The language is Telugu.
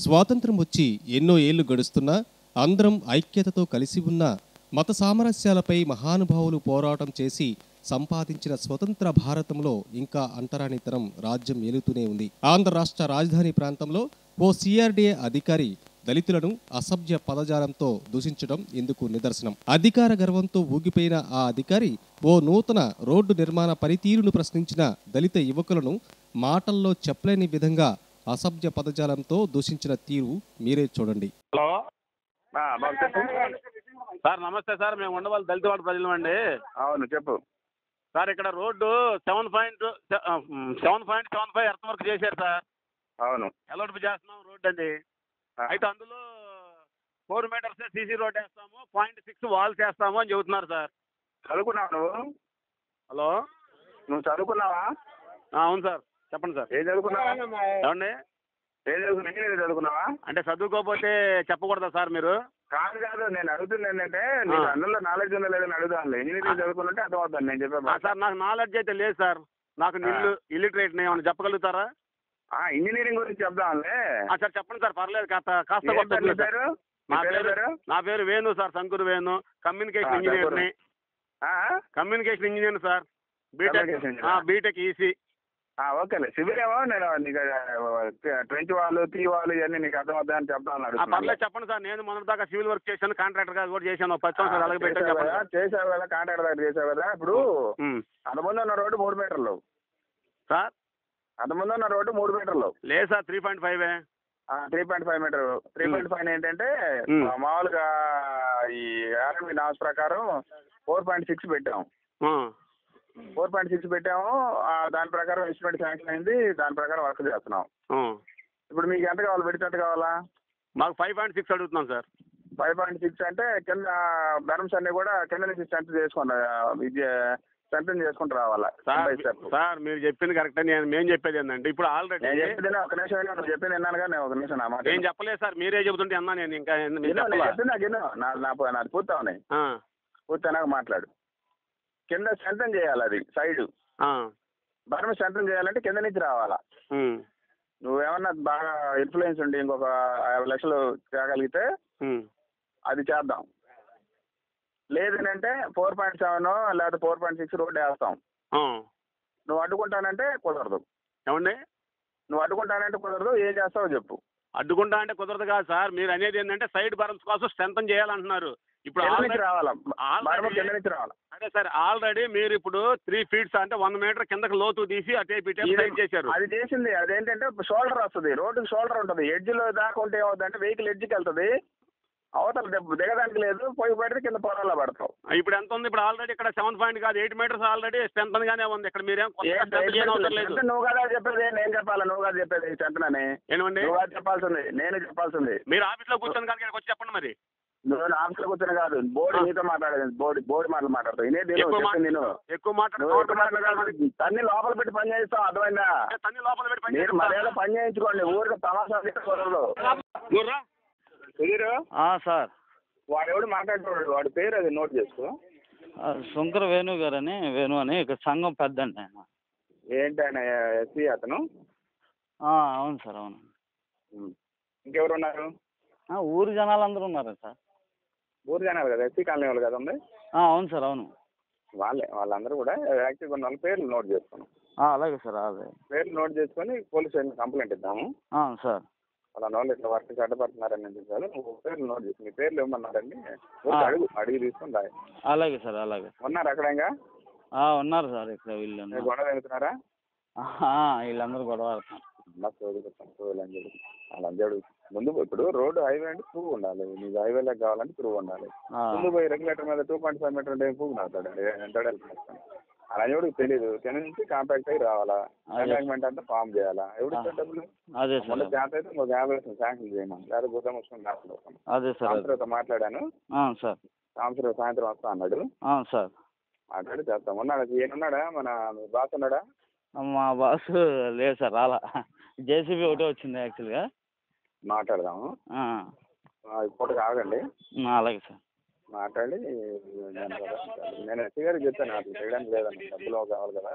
స్వాతంత్రం వచ్చి ఎన్నో ఏళ్లు గడుస్తున్నా అందరం ఐక్యతతో కలిసి ఉన్న మత సామరస్యాలపై మహానుభావులు పోరాటం చేసి సంపాదించిన స్వతంత్ర భారతంలో ఇంకా అంటరానితనం రాజ్యం ఏలుతూనే ఉంది. ఆంధ్ర రాష్ట్ర రాజధాని ప్రాంతంలో ఓ సిఆర్డీఏ అధికారి దళితులను అసభ్య పదజాలంతో దూషించడం ఇందుకు నిదర్శనం. అధికార గర్వంతో ఊగిపోయిన ఆ అధికారి ఓ నూతన రోడ్డు నిర్మాణ పనితీరును ప్రశ్నించిన దళిత యువకులను మాటల్లో చెప్పలేని విధంగా అసభ్య పదజాలంతో దూషించిన తీరు మీరే చూడండి. హలో సార్, నమస్తే సార్. మేము ఉండవాలి దళితవాడ ప్రజలు అండి. అవును, చెప్పు సార్. ఇక్కడ రోడ్డు 7.75 ఎర్త్ వర్క్ చేశారు సార్. అవును, ఎలౌట్ చేస్తున్నాం రోడ్డు అండి. అయితే అందులో 4 మీటర్స్ సీసీ రోడ్ వేస్తాము, 0.6 వాల్స్ వేస్తాము అని చెబుతున్నారు సార్. చదువుకున్నావా నువ్వు? హలో, నువ్వు చదువుకున్నావా? అవును సార్, చెప్పండి సార్. ఏం చదువుకున్నావా? ఏమండి, ఏం చదువుకున్నా? చదువుకున్నావా అంటే చదువుకోకపోతే చెప్పకూడదా సార్ మీరు? కాదు కాదు, నేను అడుగుతుంది ఏంటంటే నీకు అందులో నాలెడ్జ్ ఉందా లేదని అడుగుతాను. ఇంజనీరింగ్ చదువుకుంటే అర్థం అవుతాను నేను చెప్పే సార్. నాకు నాలెడ్జ్ అయితే లేదు సార్. నాకు ఇల్లిటరేట్ ఏమన్నా చెప్పగలుగుతారా? ఇంజనీరింగ్ గురించి చెప్దాంలే సార్. చెప్పండి సార్, పర్లేదు. కాస్త పేరు? నా పేరు వేణు సార్, శంకర్ వేణు. కమ్యూనికేషన్ ఇంజనీర్ని. Communication engineer sir. BTech EC. ఓకేలే. సివిల్ ఏమో నేను నీకు ట్రెంచ్ వాళ్ళు, టీ వాళ్ళు ఇవన్నీ నీకు అర్థం అవుతా అని చెప్తాను. పర్లేదు, చెప్పండి సార్. నేను మొదటి దాకా సివిల్ వర్క్ చేశాను, కాంట్రాక్టర్ గా కూడా చేశాను. 10 సంవత్సరాలు అలాగే పెట్టాను. చేసావు కదా, కాంట్రాక్టర్ దగ్గర చేసావు కదా. ఇప్పుడు అంతకుముందు ఉన్న రోడ్డు 3 మీటర్లు సార్. అంతకుముందు ఉన్న రోడ్డు 3 మీటర్లు లేదు సార్, 3.5. 3.5 మీటర్. 3.5 ఏంటంటే మామూలుగా ఈ ఆర్ఎంబి నామ్స్ ప్రకారం 4.6 పెట్టాము. 4.6 పెట్టాము. దాని ప్రకారం ఎస్టిమేట్ శాంక్షన్ అయింది. దాని ప్రకారం వర్క్ చేస్తున్నాం. ఇప్పుడు మీకు ఎంత కావాలి? పెడితే ఎంత కావాలా? మాకు 5.6 అడుగుతున్నాం సార్. 5.6 అంటే కింద బెరమ్స్ అన్ని కూడా కింద నుంచి స్ట్రెంత్ చేసుకోండి, స్ట్రెంత్ చేసుకుంటూ రావాలా. సార్ మీరు చెప్పింది కరెక్ట్. మేము చెప్పేది ఏంటంటే ఇప్పుడు ఆల్రెడీ నేను చెప్పేది ఒక నిమిషం నువ్వు చెప్పింది విన్నాను కానీ ఒక నిమిషం నా మాట. నేను చెప్పలేదు సార్, మీరే చెబుతుంటే అన్నా. నేను ఇంకా నాది పూర్తవునాయి. పూర్తయినాక మాట్లాడు. కింద స్ట్రెంత్ చేయాలి, అది సైడ్ బెరమ్ స్ట్రెంత్ చేయాలంటే కింద నుంచి రావాలా. నువ్వేమన్నా బాగా ఇన్ఫ్లుయెన్స్ ఉండి ఇంకొక 50 లక్షలు తేగలిగితే అది చేద్దాం. లేదనంటే 4.7 లేదా 4.6 రోడ్డు వేస్తాం. నువ్వు అడ్డుకుంటానంటే కుదరదు. ఏమండి, నువ్వు అడ్డుకుంటానంటే కుదరదు. ఏం చేస్తావో చెప్పు. అడ్డుకుంటా అంటే కుదరదు కాదు సార్. మీరు అనేది ఏంటంటే సైడ్ బరమ్స్ కోసం స్ట్రెంత్ చేయాలంటున్నారు. ఇప్పుడు రావాలా, అదే సార్. ఆల్రెడీ మీరు ఇప్పుడు 3 ఫీట్స్ అంటే 1 మీటర్ కిందకి లోతు తీసి అటే సైడ్ చేశారు. అది చేసింది అదేంటంటే షోల్డర్ వస్తుంది, రోడ్డుకి షోల్డర్ ఉంటుంది. ఎడ్జ్లో దాకా ఉంటే ఏమవుతుందంటే వెహికల్ ఎడ్జ్కి వెళ్తుంది, అవతల దిగడానికి లేదు, పోయి పెడితే కింద పొలాల్లో పడతావు. ఇప్పుడు ఎంత ఉంది? ఇప్పుడు ఆల్రెడీ ఇక్కడ 7 పాయింట్ కాదు 8 మీటర్స్ ఆల్రెడీ స్ట్రెంత్ గానే ఉంది. ఇక్కడ మీరేం నువ్వు కదా చెప్పేది, నేను చెప్పాలా? నువ్వు కదా చెప్పేది స్ట్రెంత్ అని? ఏమండి, నువ్వు చెప్పాల్సింది, నేను చెప్పాల్సింది. మీరు ఆఫీస్ లో కూర్చొని కానీ వచ్చి చెప్పండి. మరి నువ్వు ఆఫీస్ లో కూర్చొని కాదు, బోర్డు నీతో మాట్లాడేది. బోర్డు మాటలు మాట్లాడతావు. నేను ఎక్కువ తన్ని లోపల పెట్టి పని చేయిస్తావు, అర్థమైందా? మీరు మర్యాద పని చేయించుకోండి. ఊరికి తమాషా కుదరదు. సార్, వాడెవడు మాట్లాడుతున్నాడు, వాడి పేరు అది నోట్ చేసుకో. శంకర్ వేణు గారు అని, వేణు అని ఇక్కడ సంఘం పెద్దండి ఆయన. ఏంటి ఆయన ఎస్సీ అతను? అవును సార్, అవును. ఇంకెవరు ఉన్నారు? ఊరి జనాలు అందరూ ఉన్నారు సార్. ఊరు జనాలు కదా, ఎస్సీ కాలనీ వాళ్ళు కదా ఉంది? అవును సార్, అవును. వాళ్ళందరూ కూడా యాక్టివ్గా ఉన్న వాళ్ళ పేర్లు నోట్ చేసుకున్నాం. అలాగే సార్, అదే పేర్లు నోట్ చేసుకొని పోలీస్ స్టేషన్ కంప్లైంట్ ఇద్దాము. సార్. వాళ్ళ వాళ్ళు ఇట్లా వర్క్ అడ్డపడుతున్నారని చెప్పారు. నువ్వు పేర్లు నోట్ చేసి మీ పేర్లు ఇవ్వమన్నారండి, అడిగి తీసుకుని రాయి. అలాగే సార్, అలాగే. ఉన్నారు అక్కడ ఇంకా? ఉన్నారు సార్ ఇక్కడ. వీళ్ళు గొడవ వెళ్తున్నారా? వీళ్ళందరూ గొడవ లంజాడు. ముందు ఇప్పుడు రోడ్డు హైవే అంటే ప్రూవ్ ఉండాలి. నీకు హైవేలోకి కావాలంటే ప్రూవ్ ఉండాలి. ముందు పోయి రెగ్యులేటర్ మీద 2.5 మీటర్ అంటే ప్రూవ్ నాటాడు ఎంటాడు వెళ్తున్నాను. అలా ఎవరికి తెలియదు. కింద నుంచి కాంపాక్ట్ అయ్యి రావాలా, ఎంపాక్మెంట్ అంతా ఫామ్ చేయాలా. ఎవరికి డబ్బులు జాత అయితే ఒక 50 శాంక్షన్ చేయమని, లేదా గుర్తం వస్తుంది సాంసరావుతో మాట్లాడాను. సాంసరావు సాయంత్రం వస్తా అన్నాడు. మాట్లాడి చేస్తాం. ఉన్నాడా? ఏనున్నాడా? మన బాస్ ఉన్నాడా? మా బాస్ లేదు సార్, రాలా. జేసీబీ ఒకటే వచ్చింది యాక్చువల్గా. మాట్లాడదాము. ఇప్పుడు ఆగండి. అలాగే సార్. మాట్లాడి నేను ఎస్సీ గారికి చెప్తాను, అట్లా చేయడానికి లేదన్న, డబ్బులు కావాలి కదా.